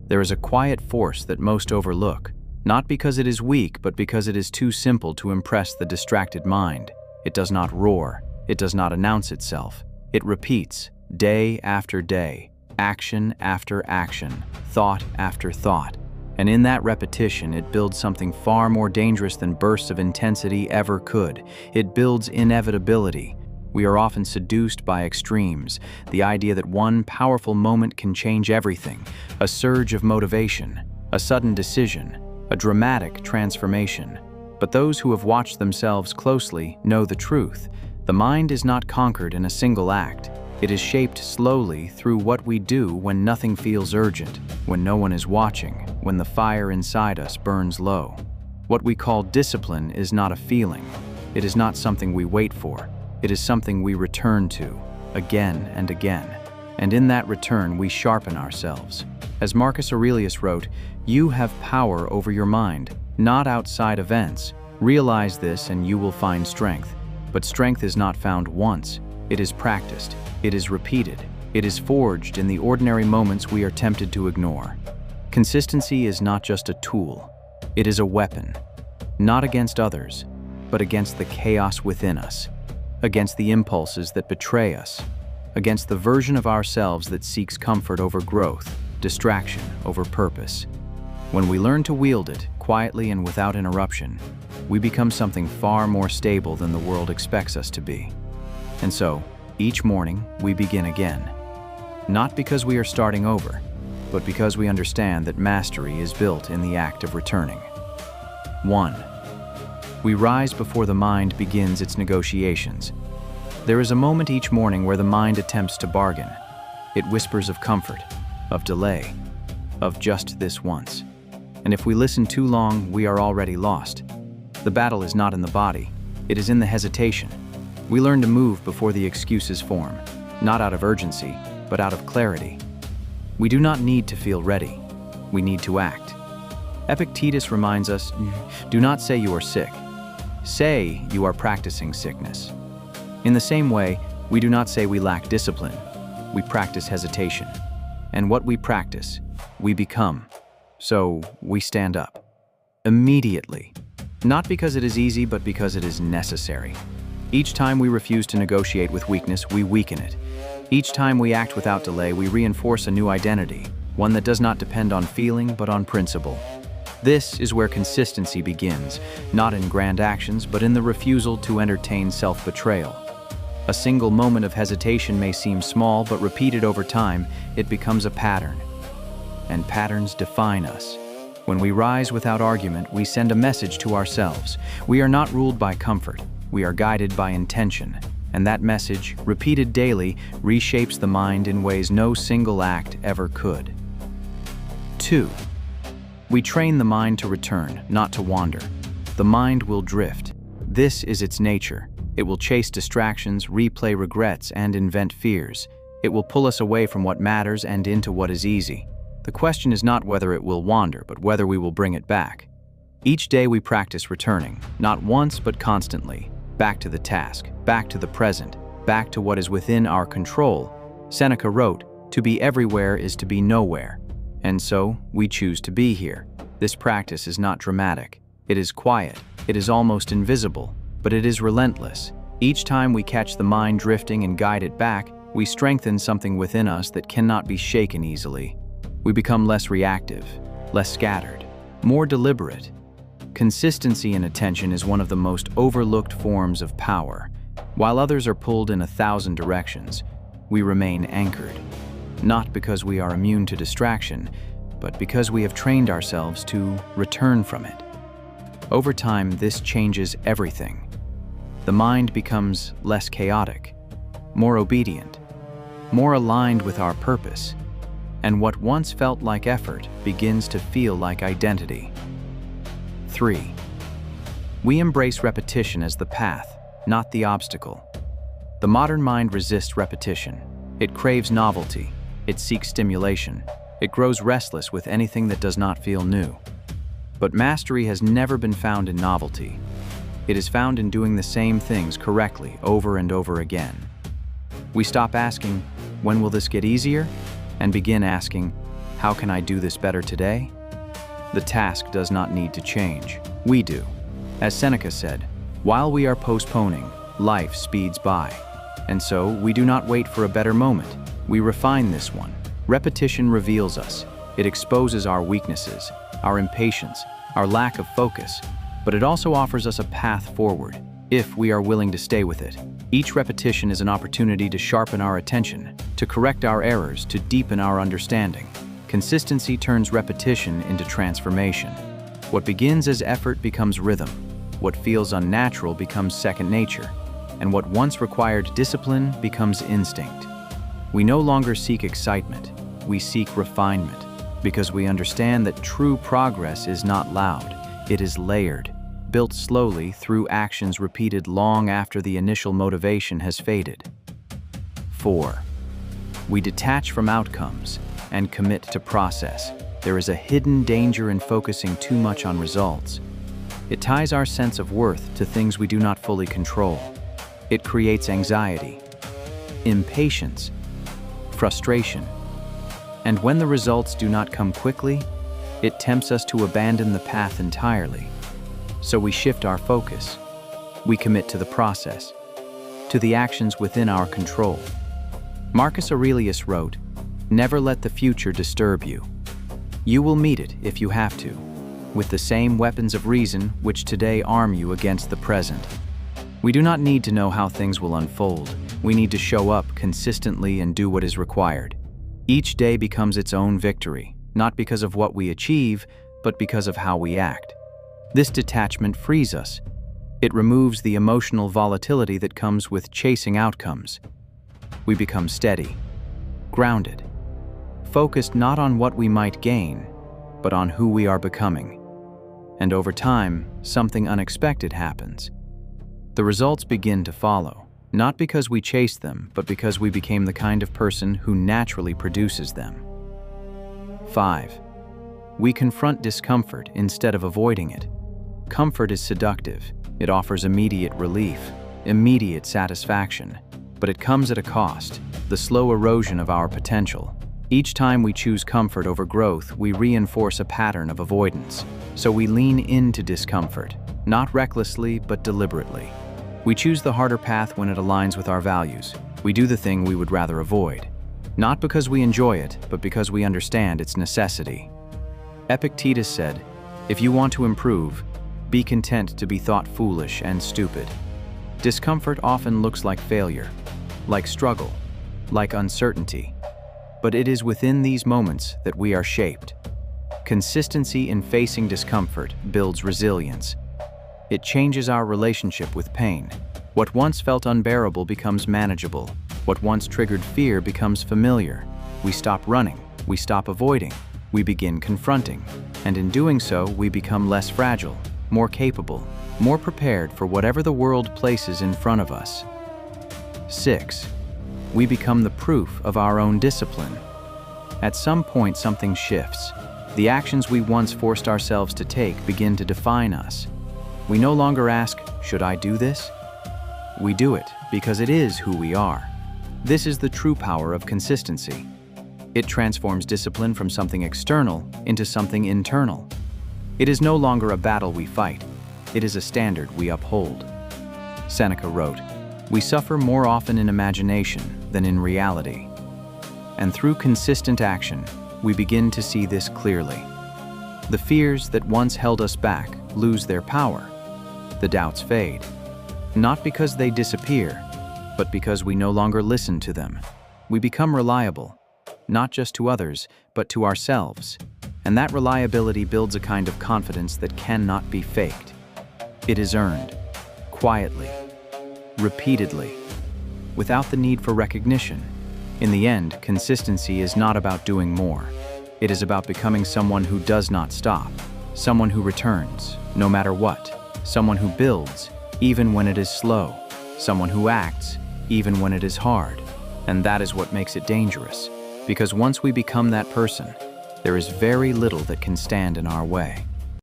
There is a quiet force that most overlook, not because it is weak, but because it is too simple to impress the distracted mind. It does not roar. It does not announce itself. It repeats, day after day, action after action, thought after thought. And in that repetition, it builds something far more dangerous than bursts of intensity ever could. It builds inevitability. We are often seduced by extremes, the idea that one powerful moment can change everything, a surge of motivation, a sudden decision, a dramatic transformation. But those who have watched themselves closely know the truth. The mind is not conquered in a single act. It is shaped slowly through what we do when nothing feels urgent, when no one is watching, when the fire inside us burns low. What we call discipline is not a feeling. It is not something we wait for. It is something we return to, again and again. And in that return, we sharpen ourselves. As Marcus Aurelius wrote, "You have power over your mind, not outside events. Realize this and you will find strength." But strength is not found once. It is practiced. It is repeated. It is forged in the ordinary moments we are tempted to ignore. Consistency is not just a tool. It is a weapon, not against others, but against the chaos within us, against the impulses that betray us, against the version of ourselves that seeks comfort over growth, distraction over purpose. When we learn to wield it quietly and without interruption, we become something far more stable than the world expects us to be. And so, each morning, we begin again. Not because we are starting over, but because we understand that mastery is built in the act of returning. 1. We rise before the mind begins its negotiations. There is a moment each morning where the mind attempts to bargain. It whispers of comfort, of delay, of just this once. And if we listen too long, we are already lost. The battle is not in the body, it is in the hesitation. We learn to move before the excuses form, not out of urgency, but out of clarity. We do not need to feel ready. We need to act. Epictetus reminds us, do not say you are sick. Say you are practicing sickness. In the same way, we do not say we lack discipline. We practice hesitation. And what we practice, we become. So we stand up. Immediately. Not because it is easy, but because it is necessary. Each time we refuse to negotiate with weakness, we weaken it. Each time we act without delay, we reinforce a new identity, one that does not depend on feeling, but on principle. This is where consistency begins, not in grand actions, but in the refusal to entertain self-betrayal. A single moment of hesitation may seem small, but repeated over time, it becomes a pattern. And patterns define us. When we rise without argument, we send a message to ourselves. We are not ruled by comfort. We are guided by intention, and that message, repeated daily, reshapes the mind in ways no single act ever could. 2. We train the mind to return, not to wander. The mind will drift. This is its nature. It will chase distractions, replay regrets, and invent fears. It will pull us away from what matters and into what is easy. The question is not whether it will wander, but whether we will bring it back. Each day we practice returning, not once but constantly. Back to the task, back to the present, back to what is within our control. Seneca wrote, "To be everywhere is to be nowhere." And so, we choose to be here. This practice is not dramatic. It is quiet. It is almost invisible, but it is relentless. Each time we catch the mind drifting and guide it back, we strengthen something within us that cannot be shaken easily. We become less reactive, less scattered, more deliberate. Consistency and attention is one of the most overlooked forms of power. While others are pulled in 1,000 directions, we remain anchored. Not because we are immune to distraction, but because we have trained ourselves to return from it. Over time, this changes everything. The mind becomes less chaotic, more obedient, more aligned with our purpose, and what once felt like effort begins to feel like identity. 3. We embrace repetition as the path, not the obstacle. The modern mind resists repetition. It craves novelty. It seeks stimulation. It grows restless with anything that does not feel new. But mastery has never been found in novelty. It is found in doing the same things correctly over and over again. We stop asking, when will this get easier? And begin asking, How can I do this better today? The task does not need to change. We do. As Seneca said, while we are postponing, life speeds by. And so, we do not wait for a better moment. We refine this one. Repetition reveals us. It exposes our weaknesses, our impatience, our lack of focus, but it also offers us a path forward, if we are willing to stay with it. Each repetition is an opportunity to sharpen our attention, to correct our errors, to deepen our understanding. Consistency turns repetition into transformation. What begins as effort becomes rhythm. What feels unnatural becomes second nature. And what once required discipline becomes instinct. We no longer seek excitement. We seek refinement, because we understand that true progress is not loud. It is layered, built slowly through actions repeated long after the initial motivation has faded. 4. We detach from outcomes and commit to process. There is a hidden danger in focusing too much on results. It ties our sense of worth to things we do not fully control. It creates anxiety, impatience, frustration. And when the results do not come quickly, it tempts us to abandon the path entirely. So we shift our focus. We commit to the process, to the actions within our control. Marcus Aurelius wrote, "Never let the future disturb you. You will meet it, if you have to, with the same weapons of reason which today arm you against the present." We do not need to know how things will unfold. We need to show up consistently and do what is required. Each day becomes its own victory, not because of what we achieve, but because of how we act. This detachment frees us. It removes the emotional volatility that comes with chasing outcomes. We become steady, grounded, focused not on what we might gain, but on who we are becoming. And over time, something unexpected happens. The results begin to follow, not because we chased them, but because we became the kind of person who naturally produces them. 5. We confront discomfort instead of avoiding it. Comfort is seductive. It offers immediate relief, immediate satisfaction, but it comes at a cost, the slow erosion of our potential. Each time we choose comfort over growth, we reinforce a pattern of avoidance. So we lean into discomfort, not recklessly, but deliberately. We choose the harder path when it aligns with our values. We do the thing we would rather avoid, not because we enjoy it, but because we understand its necessity. Epictetus said, "If you want to improve, be content to be thought foolish and stupid." Discomfort often looks like failure, like struggle, like uncertainty. But it is within these moments that we are shaped. Consistency in facing discomfort builds resilience. It changes our relationship with pain. What once felt unbearable becomes manageable. What once triggered fear becomes familiar. We stop running, we stop avoiding, we begin confronting. And in doing so, we become less fragile, more capable, more prepared for whatever the world places in front of us. 6. We become the proof of our own discipline. At some point, something shifts. The actions we once forced ourselves to take begin to define us. We no longer ask, "Should I do this?" We do it because it is who we are. This is the true power of consistency. It transforms discipline from something external into something internal. It is no longer a battle we fight. It is a standard we uphold. Seneca wrote, "We suffer more often in imagination than in reality." And through consistent action, we begin to see this clearly. The fears that once held us back lose their power. The doubts fade, not because they disappear, but because we no longer listen to them. We become reliable, not just to others, but to ourselves. And that reliability builds a kind of confidence that cannot be faked. It is earned, quietly, repeatedly, without the need for recognition. In the end, consistency is not about doing more. It is about becoming someone who does not stop, someone who returns, no matter what, someone who builds, even when it is slow, someone who acts, even when it is hard. And that is what makes it dangerous, because once we become that person, there is very little that can stand in our way.